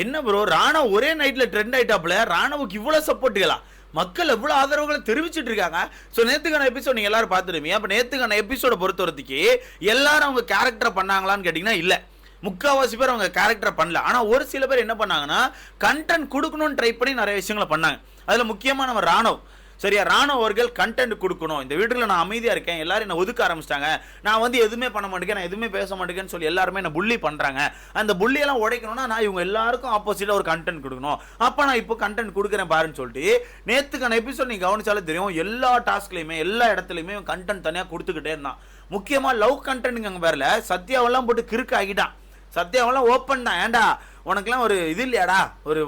என்ன ப்ரோ ராணவ் ஒரே நைட்ல ட்ரெண்ட் ஆயிட்டாப்ல. ராணவுக்கு இவ்வளவு சப்போர்ட்டுகளா? மக்கள் எவ்வளவு ஆதரவுகளை தெரிவிச்சிட்டு இருக்காங்க. ஸோ நேத்துக்கான எபிசோட் நீங்க எல்லாரும் பார்த்துருப்பீங்க. அப்ப நேத்துக்கான எபிசோட பொறுத்தவரைக்கு எல்லாரும் அவங்க கேரக்டர் பண்ணாங்களான்னு கேட்டீங்கன்னா இல்ல. முக்காவாசி பேர் அவங்க கேரக்டர் பண்ணல. ஆனா ஒரு சில பேர் என்ன பண்ணாங்கன்னா கண்டென்ட் கொடுக்கணும்னு ட்ரை பண்ணி நிறைய விஷயங்களை பண்ணாங்க. அதுல முக்கியமா நம்ம ராணவ் சரியா, ராணுவ அவர்கள் கண்டென்ட் கொடுக்கணும், இந்த வீட்டில் நான் அமைதியாக இருக்கேன், எல்லாரும் என்ன ஒதுக்க ஆரம்பிச்சிட்டாங்க, நான் வந்து எதுவுமே பண்ண மாட்டேங்க, நான் எதுவுமே பேச மாட்டேங்கன்னு சொல்லி எல்லாருமே என்ன புள்ளி பண்ணுறாங்க, அந்த புள்ளியெல்லாம் உடைக்கணும்னா நான் இவங்க எல்லாருக்கும் ஆப்போசிட்டாக ஒரு கண்டென்ட் கொடுக்கணும், அப்போ நான் இப்போ கண்டென்ட் கொடுக்குறேன் பாருன்னு சொல்லிட்டு நேற்றுக்கான எபிசோட் நீங்கள் கவனிச்சாலே தெரியும், எல்லா டாஸ்க்லையுமே எல்லா இடத்துலையுமே கண்டென்ட் தனியாக கொடுத்துக்கிட்டே இருந்தான். முக்கியமாக லவ் கண்டென்ட் அங்கே வரல, சத்யாவெல்லாம் போட்டு கிறுக்கு ஆகிட்டான். சத்யாவெல்லாம் ஓப்பன் தான், ஏண்டா உனக்குலாம் ஒரு இது இல்லையாடா, ஒரு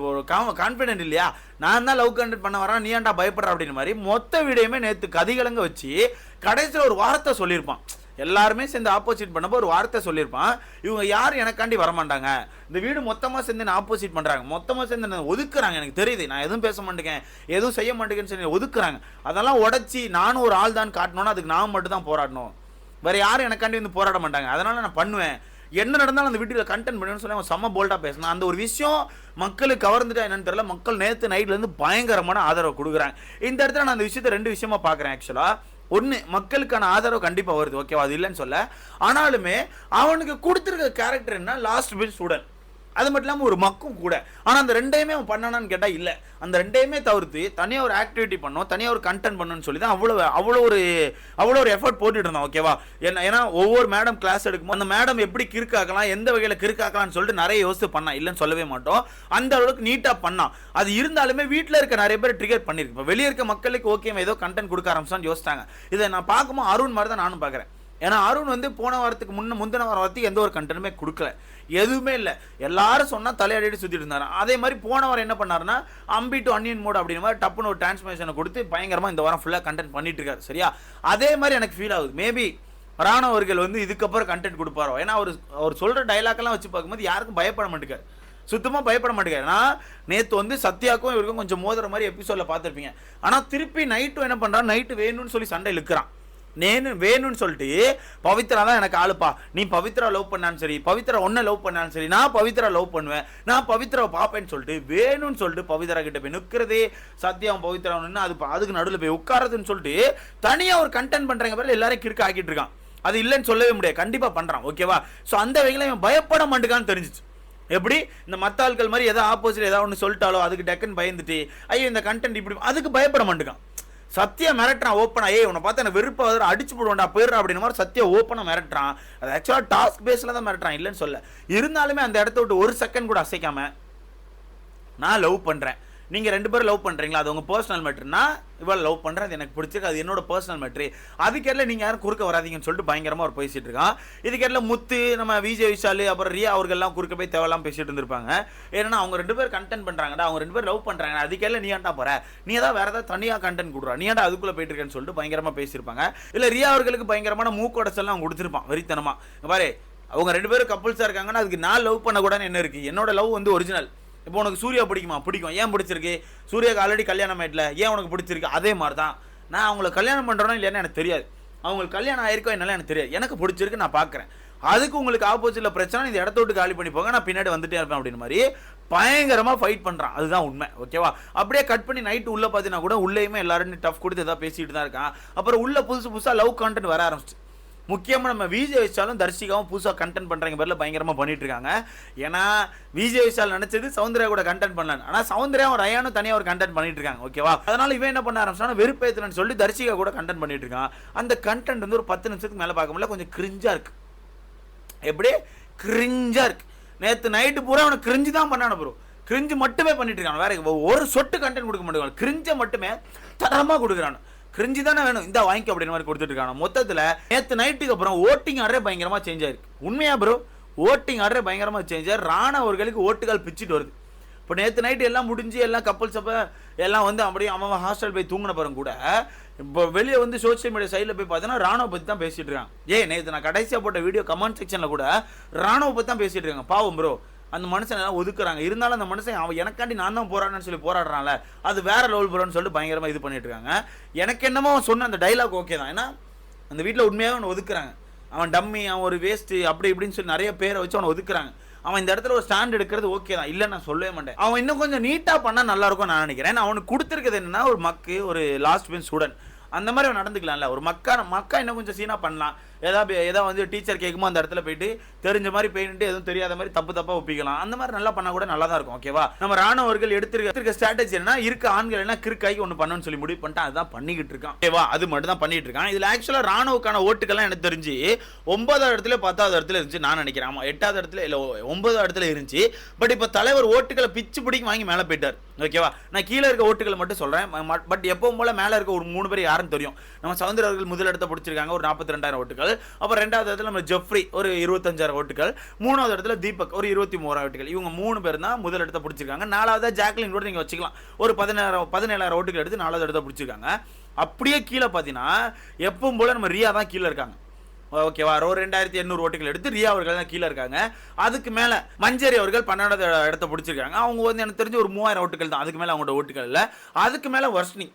கான்ஃபிடென்ட் இல்லையா, நான் தான் லவ் கண்டென்ட் பண்ண வரேன், நீ ஏன்டா பயப்படுற அப்படின்னு மாதிரி மொத்த வீடியோமே நேற்று கதிகலங்க வச்சு கடைசியில் ஒரு வார்த்தை சொல்லியிருப்பான். எல்லாருமே சேர்ந்து ஆப்போசிட் பண்ணப்போ ஒரு வார்த்தை சொல்லியிருப்பான், இவங்க யாரும் எனக்காண்டி வரமாட்டாங்க, இந்த வீடு மொத்தமாக சேர்ந்து என்ன ஆப்போசிட் பண்ணுறாங்க, மொத்தமாக சேர்ந்து என்ன ஒதுக்குறாங்க, எனக்கு தெரியுது நான் எதுவும் பேச மாட்டேங்க எதுவும் செய்ய மாட்டேங்கன்னு சொல்லி ஒதுக்குறாங்க, அதெல்லாம் உடச்சி நானும் ஒரு ஆள் தான் காட்டணும்னா அதுக்கு நான் மட்டும் தான் போராடணும், வேறு யாரும் எனக்காண்டி வந்து போராட மாட்டாங்க, அதனால் நான் பண்ணுவேன், என்ன நடந்தாலும் அந்த வீட்டில் கண்டென்ட் பண்ணுன்னு சொல்லி அவன் செம்ம போல்டாக பேசினான். அந்த ஒரு விஷயம் மக்களுக்கு கவர்ந்துட்டா என்னன்னு தெரியல, மக்கள் நேற்று நைட்லேருந்து பயங்கரமான ஆதரவு கொடுக்குறாங்க. இந்த இடத்துல நான் அந்த விஷயத்தை ரெண்டு விஷயமா பார்க்குறேன். ஆக்சுவலாக ஒன்று, மக்களுக்கான ஆதரவு கண்டிப்பாக வருது, ஓகேவா, அது இல்லைன்னு சொல்ல, ஆனாலுமே அவனுக்கு கொடுத்துருக்க கேரக்டர் என்ன, லாஸ்ட் பெஞ்ச் ஸ்டூடெண்ட், அது மட்டும் இல்லாமல் ஒரு மக்கும் கூட. ஆனால் அந்த ரெண்டையுமே அவன் பண்ணானான்னு கேட்டால் இல்லை, அந்த ரெண்டையுமே தவிர்த்து தனியாக ஒரு ஆக்டிவிட்டி பண்ணோம், தனியாக ஒரு கண்டென்ட் பண்ணணும்னு சொல்லி தான் அவ்வளோ ஒரு எஃபர்ட் போட்டுட்டு இருந்தான், ஓகேவா. ஏன்னா ஒவ்வொரு மேடம் கிளாஸ் எடுக்கும்போது அந்த மேடம் எப்படி கிறுக்காக்கலாம், எந்த வகையில் கிறுக்காக்கலாம்னு சொல்லிட்டு நிறைய யோசித்து பண்ணான், இல்லைன்னு சொல்லவே மாட்டோம், அந்த அளவுக்கு நீட்டாக பண்ணான். அது இருந்தாலுமே வீட்டில் இருக்க நிறைய பேர் ட்ரிகர் பண்ணியிருக்கு. இப்போ வெளியே இருக்க மக்களுக்கு ஓகே ஏதோ கண்டென்ட் கொடுக்க ஆரம்பிச்சான்னு யோசிச்சாங்க. இதை நான் பார்க்கும்போது அருண் மாதிரி தான் நானும் பார்க்குறேன். ஏன்னா அருண் வந்து போன வாரத்துக்கு முந்தின வாரத்துக்கு எந்த ஒரு கண்டென்ட்டுமே கொடுக்கல, எதுவுமே இல்லை, எல்லாரும் சொன்னால் தலையாடிட்டு சுற்றிட்டு இருந்தாரு. அதே மாதிரி போன வாரம் என்ன பண்ணாருன்னா அம்பி டு அன்னியன் மோட் அப்படின்ற மாதிரி டப்புன்னு ஒரு டிரான்ஸ்மிஷனை கொடுத்து பயங்கரமாக இந்த வாரம் ஃபுல்லாக கண்டென்ட் பண்ணிட்டு இருக்காரு. சரியா, அதே மாதிரி எனக்கு ஃபீல் ஆகுது, மேபி ராணவ் அவர்கள் வந்து இதுக்கப்புறம் கண்டென்ட் கொடுப்பாரோ. ஏன்னா அவர் சொல்கிற டைலாக்லாம் வச்சு பார்க்கும்போது யாருக்கும் பயப்பட மாட்டேங்காரு, சுத்தமாக பயப்பட மாட்டேங்காரு. ஏன்னா நேற்று வந்து சத்யாக்கும் இவருக்கும் கொஞ்சம் மோதுற மாதிரி எபிசோடில் பார்த்துருப்பீங்க. ஆனால் திருப்பி நைட்டும் என்ன பண்ணுறான், நைட்டு வேணும்னு சொல்லி சண்டை இழுக்கிறான். வேணும்னு சொல்லிட்டு பவித்ரா தான் எனக்கு ஆளுப்பா, நீ பவித்ரா லவ் பண்ணாலும் சரி, பவித்ரா ஒன்ன லவ் பண்ணாலும் சரி, நான் பவித்ரா லவ் பண்ணுவேன், நான் பவித்ராவை பார்ப்பேன்னு சொல்லிட்டு வேணும்னு சொல்லிட்டு பவித்ரா கிட்ட போய் நிற்கிறதே, சத்யாவும் பவித்ரா அதுக்கு நடுவில் போய் உட்காரதுன்னு சொல்லிட்டு தனியாக ஒரு கண்டென்ட் பண்ணுறாங்க பேர் எல்லாரும் கிறுக்க ஆக்கிட்டு இருக்கான். அது இல்லைன்னு சொல்லவே முடியாது, கண்டிப்பாக பண்ணுறான், ஓகேவா. ஸோ அந்த வகையில் இவன் பயப்பட மாட்டேங்கான்னு தெரிஞ்சிச்சு. எப்படி இந்த மற்ற ஆட்கள் மாதிரி ஏதாவது ஆப்போசிட் ஏதாவது ஒன்று சொல்லிட்டாலோ அதுக்கு டக்குன்னு பயந்துட்டு ஐயோ இந்த கண்டென்ட் இப்படி, அதுக்கு பயப்பட மாட்டேங்கான். சத்யா மிரட்டுறான் ஓப்பனா, உன்னை பார்த்தா எனக்கு வெறுப்பாக அடிச்சு போடுவான்டா போயிடுறா அப்படின்ற மாதிரி சத்யா ஓப்பனாக மிரட்டுறான். அது ஆக்சுவலாக டாஸ்க் பேஸில் தான் மிரட்டுறான், இல்லைன்னு சொல்ல. இருந்தாலுமே அந்த இடத்த விட்டு ஒரு செகண்ட் கூட அசைக்காம நான் லவ் பண்ணுறேன், நீங்கள் ரெண்டு பேரும் லவ் பண்ணுறீங்களா, அது உங்கள் பர்சனல் மேட்ருனா, இவ்வளோ லவ் பண்ணுறது அது எனக்கு பிடிச்சிருக்கு, அது என்னோட பர்சனல் மேட்ரு, அதுக்கேரல நீங்கள் யாரும் குறுக்க வராதிங்கன்னு சொல்லிட்டு பயங்கரமாக ஒரு பேசிகிட்டு இருக்கான். இதுக்கேரல முத்து நம்ம விஜய் விஷால் அப்புறம் ரியா அவர்கள்லாம் குறுக்க போய் தேவையெல்லாம் பேசிட்டு இருந்திருப்பாங்க. ஏன்னா அவங்க ரெண்டு பேர் கண்டென்ட் பண்ணுறாங்கடா, அவங்க ரெண்டு பேர் லவ் பண்ணுறாங்க, அதுக்கேரல நீ ஏன்டா போகிற, நீ ஏதாவது வேறு ஏதாவது தனியாக கண்டென்ட் கொடுக்குறா, நீ ஏன்டா அதுக்குள்ளே போயிட்டு இருக்கேன்னு சொல்லிட்டு பயங்கரமாக பேசியிருப்பாங்க. இல்லை ரியா அவர்களுக்கு பயங்கரமான மூக்கோடச்செல்லாம் அவங்க கொடுத்துருப்பான் வெறித்தனமாக. பாரு அவங்க ரெண்டு பேரும் கப்புள்ஸாக இருக்காங்கன்னா அதுக்கு நான் லவ் பண்ணக்கூடாதுன்னு என்ன இருக்குது, என்னோட லவ் வந்து ஒரிஜினல். இப்போ உனக்கு சூர்யா பிடிக்குமா, பிடிக்கும், ஏன் பிடிச்சிருக்கு, சூர்யாவுக்கு ஆல்ரெடி கல்யாணம் ஆயிட்டல, ஏன் உனக்கு பிடிச்சிருக்கு, அதே மாதிரி தான் நான் அவங்களை கல்யாணம் பண்ணுறோன்னா இல்லையான்னு எனக்கு தெரியாது, அவங்களுக்கு கல்யாணம் ஆயிருக்கோ என்னால எனக்கு தெரியாது, எனக்கு பிடிச்சிருக்கு நான் பார்க்குறேன், அதுக்கு உங்களுக்கு ஆப்போசிட்டில் பிரச்சனை, இந்த இடத்த விட்டு காலி பண்ணி போங்க, நான் பின்னாடி வந்துட்டே இருப்பேன் அப்படின்னு மாதிரி பயங்கரமாக ஃபைட் பண்ணுறான். அதுதான் உண்மை, ஓகேவா. அப்படியே கட் பண்ணி நைட்டு உள்ளே பார்த்தீங்கன்னா கூட உள்ளேயுமே எல்லாரும் டஃப் கொடுத்து எதாவது பேசிட்டு தான் இருக்கான். அப்புறம் உள்ள புதுசாக லவ் கண்டென்ட் வர ஆரம்பிச்சு. முக்கியமாக நம்ம விஜய் விஷாலும் தர்ஷிகாவும் புதுசாக கண்டென்ட் பண்ணுறாங்க பேரில் பயங்கரமாக பண்ணிட்டு இருக்காங்க. ஏன்னா விஜய் விஷால் நினச்சது சௌந்தர்யா கூட கண்டென்ட் பண்ணலாம், ஆனால் சௌந்தர்யாவும் ரயானும் தனியாக ஒரு கண்டென்ட் பண்ணிட்டு இருக்காங்க, ஓகேவா. அதனால இவன் என்ன பண்ண ஆரம்பிச்சானா வெறுப்பேற்றலன்னு சொல்லி தர்ஷிகா கூட கண்டென்ட் பண்ணிட்டு இருக்கான். அந்த கண்டென்ட் வந்து ஒரு 10 நிமிஷத்துக்கு மேலே பார்க்க முடியல, கொஞ்சம் கிரிஞ்சாக இருக்கு. எப்படி கிரிஞ்சாக இருக்கு, நேற்று நைட்டு பூரா அவனை கிரிஞ்சு தான் பண்ணான ப்ரோ, கிரிஞ்சு மட்டுமே பண்ணிட்டு இருக்கான், வேற ஒரு சொட்டு கண்டென்ட் கொடுக்க மாட்டேங்கான், கிரிஞ்சை மட்டுமே தரமாக கொடுக்குறான். கிரிஞ்சி தானே வேணும், இந்த வாங்கி அப்படின்ற மாதிரி கொடுத்துட்டு இருக்காங்க. மொத்தத்தில் நேற்று நைட்டுக்கு அப்புறம் ஓட்டிங் ஆர்டரே பயங்கரமாக சேஞ்ச் ஆயிருக்கு. உண்மையா ப்ரோ, ஓட்டிங் ஆர்டரே பயங்கரமாக சேஞ்ச் ஆயிரு, ராணா அவர்களுக்கு ஓட்டுகள் பிச்சுட்டு வருது. இப்போ நேற்று நைட்டு எல்லாம் முடிஞ்சு எல்லாம் கப்பல்ஸ் அப்போ எல்லாம் வந்து அப்படியே அவன் ஹாஸ்டல் போய் தூங்கின பிறகு கூட இப்போ வெளியே வந்து சோசியல் மீடியா சைடில் போய் பார்த்தீங்கன்னா ராணுவ பற்றி தான் பேசிட்டு இருக்காங்க. நேற்று நான் கடைசியாக போட்ட வீடியோ கமெண்ட் செக்ஷனில் கூட ராணுவ பற்றி தான் பேசிட்டு இருக்காங்க. பாவம் ப்ரோ, அந்த மனுஷன் எல்லாம் ஒதுக்குறாங்க, இருந்தாலும் அந்த மனுஷன் அவன் எனக்காண்டி நான் தான் போராடுன்னு சொல்லி போராடுறான்ல, அது வேற லெவல் ப்ரோன்னு சொல்லிட்டு பயங்கரமாக இது பண்ணிட்டு இருக்காங்க. எனக்கு என்னமோ அவன் சொன்ன அந்த டைலாக் ஓகே தான், ஏன்னா அந்த வீட்டில் உண்மையாக அவனை ஒதுக்குறாங்க, அவன் டம்மி, அவன் ஒரு வேஸ்ட்டு அப்படி இப்படின்னு சொல்லி நிறைய பேரை வச்சு அவனை ஒதுக்குறாங்க. அவன் இந்த இடத்துல ஒரு ஸ்டாண்ட் எடுக்கிறது ஓகே தான், இல்லை நான் சொல்லவே மாட்டேன். அவன் இன்னும் கொஞ்சம் நீட்டாக பண்ணால் நல்லா இருக்கும் நான் நினைக்கிறேன். அவனுக்கு கொடுத்துருக்கிறது என்னன்னா ஒரு மக்கு, ஒரு லாஸ்ட் பெஞ்ச் ஸ்டூடெண்ட், அந்த மாதிரி அவன் நடந்துக்கலாம்ல. ஒரு மக்கா இன்னும் கொஞ்சம் சீனா பண்ணலாம். ஏதாவது வந்து டீச்சர் கேட்குமோ அந்த இடத்துல போயிட்டு தெரிஞ்ச மாதிரி போயிட்டு எதுவும் தெரியாத மாதிரி தப்பா ஒப்பிக்கலாம். அந்த மாதிரி நல்லா பண்ணா கூட நல்லா தான் இருக்கும். ஓகேவா? நம்ம ராணுவர்கள் எடுத்திருக்க ஸ்ட்ராட்டஜி என்ன, இருக்க ஆண்கள் என்ன கிறுக்காய்க்கு ஒன்று பண்ணணும்னு சொல்லி முடிவு பண்ணிட்டு அதுதான் பண்ணிக்கிட்டு இருக்கான். ஓகேவா? அது மட்டும் தான் பண்ணிட்டு இருக்கான். இதுல ஆக்சுவலா ராணுவக்கான ஓட்டுகள்லாம் எனக்கு தெரிஞ்சு 9வது இடத்துல 10வது இடத்துல இருந்துச்சு நான் நினைக்கிறேன். ஆமா 8வது இடத்துல இல்ல 9வது இடத்துல இருந்துச்சு. பட் இப்ப தலைவர் ஓட்டுகளை பிச்சு பிடிக்க வாங்கி மேல போயிட்டார். ஓகேவா? நான் கீழே இருக்க ஓட்டுகளை மட்டும் சொல்றேன். பட் எப்பவும் போல மேல இருக்க ஒரு 3 பேர் யாருன்னு தெரியும். நம்ம சவுந்தர அவர்கள் முதல் இடத்தை பிடிச்சிருக்காங்க, ஒரு 42,000 ஓட்டுகள். அப்புறம் 2வது இடத்துல நம்ம ஜெஃப்ரி ஒரு 25,000 ஓட்டுகள். 3வது இடத்துல தீபக் ஒரு 23,000 ஓட்டுகள். இவங்க 3 பேர் தான் முதல் இடத்தை பிடிச்சிருக்காங்க. 4வது ஜாக்லின் கூட நீங்க வச்சுக்கலாம், ஒரு 17,000 ஓட்டுகள் எடுத்து 4வது இடத்தை பிடிச்சிருக்காங்க. அப்படியே கீழே பார்த்தீங்கன்னா எப்பவும் போல நம்ம ரியா தான் கீழே இருக்காங்க. ஓகேவா? ஒரு 2,800 ஓட்டுகள் எடுத்து ரியா அவர்கள் தான் கீழே இருக்காங்க. அதுக்கு மேல மஞ்சரி அவர்கள் 12வது இடத்தை பிடிச்சிருக்காங்க. அவங்க வந்து எனக்கு தெரிஞ்சு ஒரு 3,000 ஓட்டுகள் தான், அதுக்கு மேல அவங்களோட ஓட்டுகள் இல்லை. அதுக்கு மேல வர்ஷினி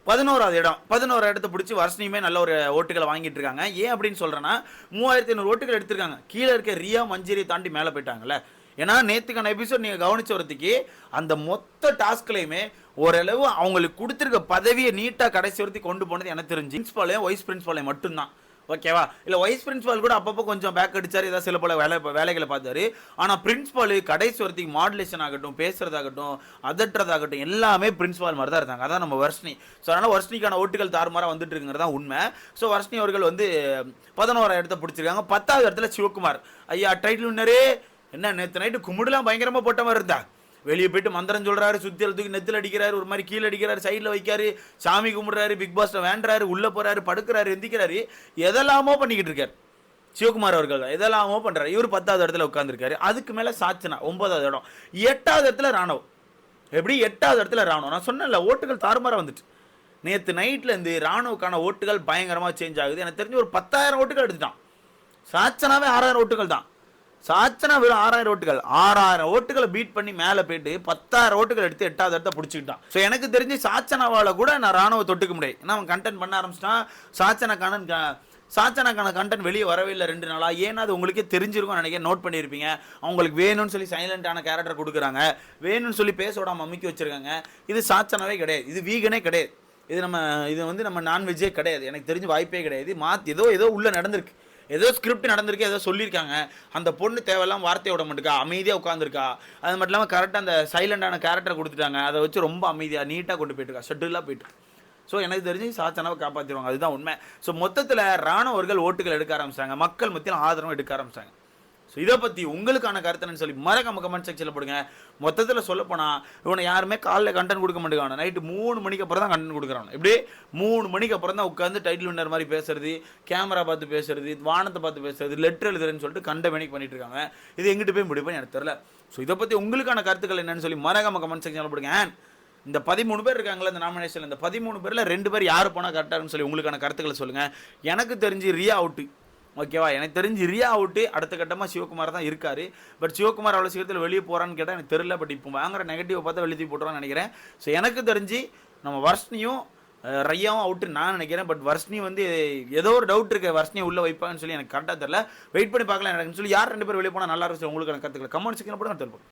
11வது இடம், 11 இடத்தை பிடிச்சி வர்ஷினியுமே நல்ல ஒரு ஓட்டுகளை வாங்கிட்டு இருக்காங்க. ஏன் அப்படின்னு சொல்றேன்னா 3,500 ஓட்டுகள் எடுத்திருக்காங்க. கீழே இருக்க ரியா மஞ்சரியை தாண்டி மேலே போயிட்டாங்கல்ல. ஏன்னா நேற்றுக்கான எபிசோட் நீங்கள் கவனிச்ச வரத்துக்கு அந்த மொத்த டாஸ்க்லையுமே ஓரளவு அவங்களுக்கு கொடுத்துருக்க பதவியை நீட்டாக கடைசி வரைக்கும் கொண்டு போனது எனக்கு தெரிஞ்சு பிரின்ஸ்பாலையும் வைஸ் பிரின்ஸ்பாலையும் மட்டும்தான். ஓகேவா? இல்லை வைஸ் பிரின்ஸ்பால் கூட அப்பப்போ கொஞ்சம் பேக் அடிச்சார், ஏதாவது சில பல வேலைகளை பார்த்தாரு. ஆனால் பிரின்ஸ்பால் கடைசி வரத்துக்கு மாடுலேஷன் ஆகட்டும், பேசுறதாகட்டும், அதட்டுறதாகட்டும் எல்லாமே பிரின்ஸ்பால் மாதிரி தான் இருந்தாங்க. அதான் நம்ம வர்ஷினி. ஸோ அதனால் வர்ஷினிக்கான ஓட்டுகள் தாறுமாறாக வந்துட்டு இருக்குங்கிறது தான் உண்மை. ஸோ வர்ஷினி அவர்கள் வந்து 11வது இடத்தை பிடிச்சிருக்காங்க. 10வது இடத்துல சிவகுமார் ஐயா டைட்டில் வின்னரே. என்ன நேற்று நைட்டு கும்பிடுலாம் பயங்கரமாக போட்ட மாதிரி இருந்தா, வெளியே போயிட்டு மந்திரம் சொல்றாரு, சுத்தியல் தூக்கி நெத்தில் அடிக்கிறாரு, ஒரு மாதிரி கீழே அடிக்கிறாரு, சைடில் வைக்காரு, சாமி கும்பிடுறாரு, பிக் பாஸ்ட வேண்டாரு, உள்ள போறாரு, படுக்கிறாரு, எந்திக்கிறாரு, எதெல்லாமோ பண்ணிக்கிட்டு இருக்காரு சிவகுமார் அவர்கள். எதெல்லாமோ பண்றாரு. இவர் 10வது இடத்துல உட்காந்துருக்காரு. அதுக்கு மேல சாச்சனா 9வது இடம். 8வது இடத்துல ராணுவ. எப்படி 8வது இடத்துல ராணுவ? நான் சொன்னேன்ல ஓட்டுகள் தாறுமாறா வந்துட்டு. நேற்று நைட்ல இருந்து ராணுவக்கான ஓட்டுகள் பயங்கரமா சேஞ்ச் ஆகுது. எனக்கு தெரிஞ்சு ஒரு 10,000 ஓட்டுகள் எடுத்துட்டான். சாச்சனாவே 6,000 ஓட்டுகள் தான். சாச்சனா வெறும் 6,000 ஓட்டுகள், 6,000 ஓட்டுகளை பீட் பண்ணி மேலே போயிட்டு 10,000 ஓட்டுகள் எடுத்து 8வது இடத்தை பிடிச்சிக்கிட்டான். ஸோ எனக்கு தெரிஞ்சு சாச்சனாவால் கூட நான் ராணுவ தொட்டுக்க முடியாது. ஏன்னா அவன் கண்டென்ட் பண்ண ஆரம்பிச்சிட்டான். சாச்சனாக்கான கண்டென்ட் வெளியே வரவே இல்லை 2 நாளாக. ஏன்னா அது உங்களுக்கே தெரிஞ்சிருக்கும் நினைக்கிறேன், நோட் பண்ணியிருப்பீங்க. அவங்களுக்கு வேணும்னு சொல்லி சைலண்டான கேரக்டர் கொடுக்குறாங்க, வேணும்னு சொல்லி பேச விடாம அமுக்கி வச்சிருக்காங்க. இது சாச்சனாவே கிடையாது, இது வீகனே கிடையாது, இது வந்து நம்ம நான்வெஜ்ஜே கிடையாது. எனக்கு தெரிஞ்ச வாய்ப்பே கிடையாது. ஏதோ உள்ள நடந்திருக்கு, ஏதோ ஸ்கிரிப்ட் நடந்திருக்கு, ஏதோ சொல்லியிருக்காங்க. அந்த பொண்ணு தேவையெல்லாம் வார்த்தையை விட மாட்டேக்கா, அமைதியாக உட்காந்துருக்கா. அது மட்டும் இல்லாமல் கரெக்டாக அந்த சைலண்டான கேரக்டர் கொடுத்துட்டாங்க. அதை வச்சு ரொம்ப அமைதியாக நீட்டாக கொண்டு போயிட்டுருக்கா, ஷெட்யூலாக போயிட்டு. ஸோ எனக்கு தெரிஞ்சு சாச்சனாவை காப்பாற்றிடுவாங்க, அதுதான் உண்மை. ஸோ மொத்தத்தில் ராணுவர்கள் ஓட்டுகள் எடுக்க ஆரம்பிச்சாங்க, மக்கள் மத்தியில் ஆதரவு எடுக்க ஆரம்பிச்சாங்க. ஸோ இதை பற்றி உங்களுக்கான கருத்துன்னு சொல்லி மறக்காம கமெண்ட் செக்ஷனில் போடுங்க. மொத்தத்தில் சொல்லப்போனால் இவனை யாருமே காலையில் கண்டென்ட் கொடுக்க மாட்டேங்கான, நைட்டு 3 மணிக்கு அப்புறம் தான் கண்டென்ட் கொடுக்குறாங்க. இப்படி 3 மணிக்கு அப்புறம் தான் உட்காந்து டைட்டில் வின்னர் மாதிரி பேசுறது, கேமரா பார்த்து பேசுறது, வானத்தை பார்த்து பேசுறது, லெட்டர் எழுதுறேன்னு சொல்லிட்டு கண்ட மணிக்கு பண்ணிட்டு இருக்காங்க. இது எங்கிட்ட போய் முடிப்பேன்னு எனக்கு தெரியல. ஸோ இதை பற்றி உங்களுக்கான கருத்துக்கள் என்னன்னு சொல்லி மறக்காம கமெண்ட் செக்ஷனில் போடுங்க. இந்த 13 பேர் இருக்காங்களா இந்த நாமினேஷன், இந்த 13 பேரில் 2 பேர் யார் போனால் கரெக்டாகனு சொல்லி உங்களுக்கான கருத்துக்களை சொல்லுங்கள். எனக்கு தெரிஞ்சு ரியா அவுட்டு. ஓகேவா? எனக்கு தெரிஞ்சு ரியா அவுட்டு. அடுத்த கட்டமாக சிவகுமார் தான் இருக்காரு. பட் சிவகுமார் அவ்வளோ சீக்கிரத்தில் வெளியே போகிறான்னு கேட்டால் எனக்கு தெரியல. பட் இப்போ வாங்குற நெகட்டிவ் பார்த்தா வெளியே போட்டுருவான்னு நினைக்கிறேன். ஸோ எனக்கு தெரிஞ்சு நம்ம வர்ஷினியும் ரியாவும் அவுட்டு நான் நினைக்கிறேன். பட் வர்ஷினி வந்து ஏதோ ஒரு டவுட் இருக்குது, வர்ஷினியை உள்ளே வைப்பாங்கன்னு சொல்லி எனக்கு கரெக்டாக தெரியல. வெயிட் பண்ணி பார்க்கலாம் எனக்குன்னு சொல்லி யார் 2 பேர் வெளியே போனால் நல்லா இருக்கும். உங்களுக்கான கருத்துக்களை கமெண்ட் செக்ஷனில் போட நான் தெரியும்.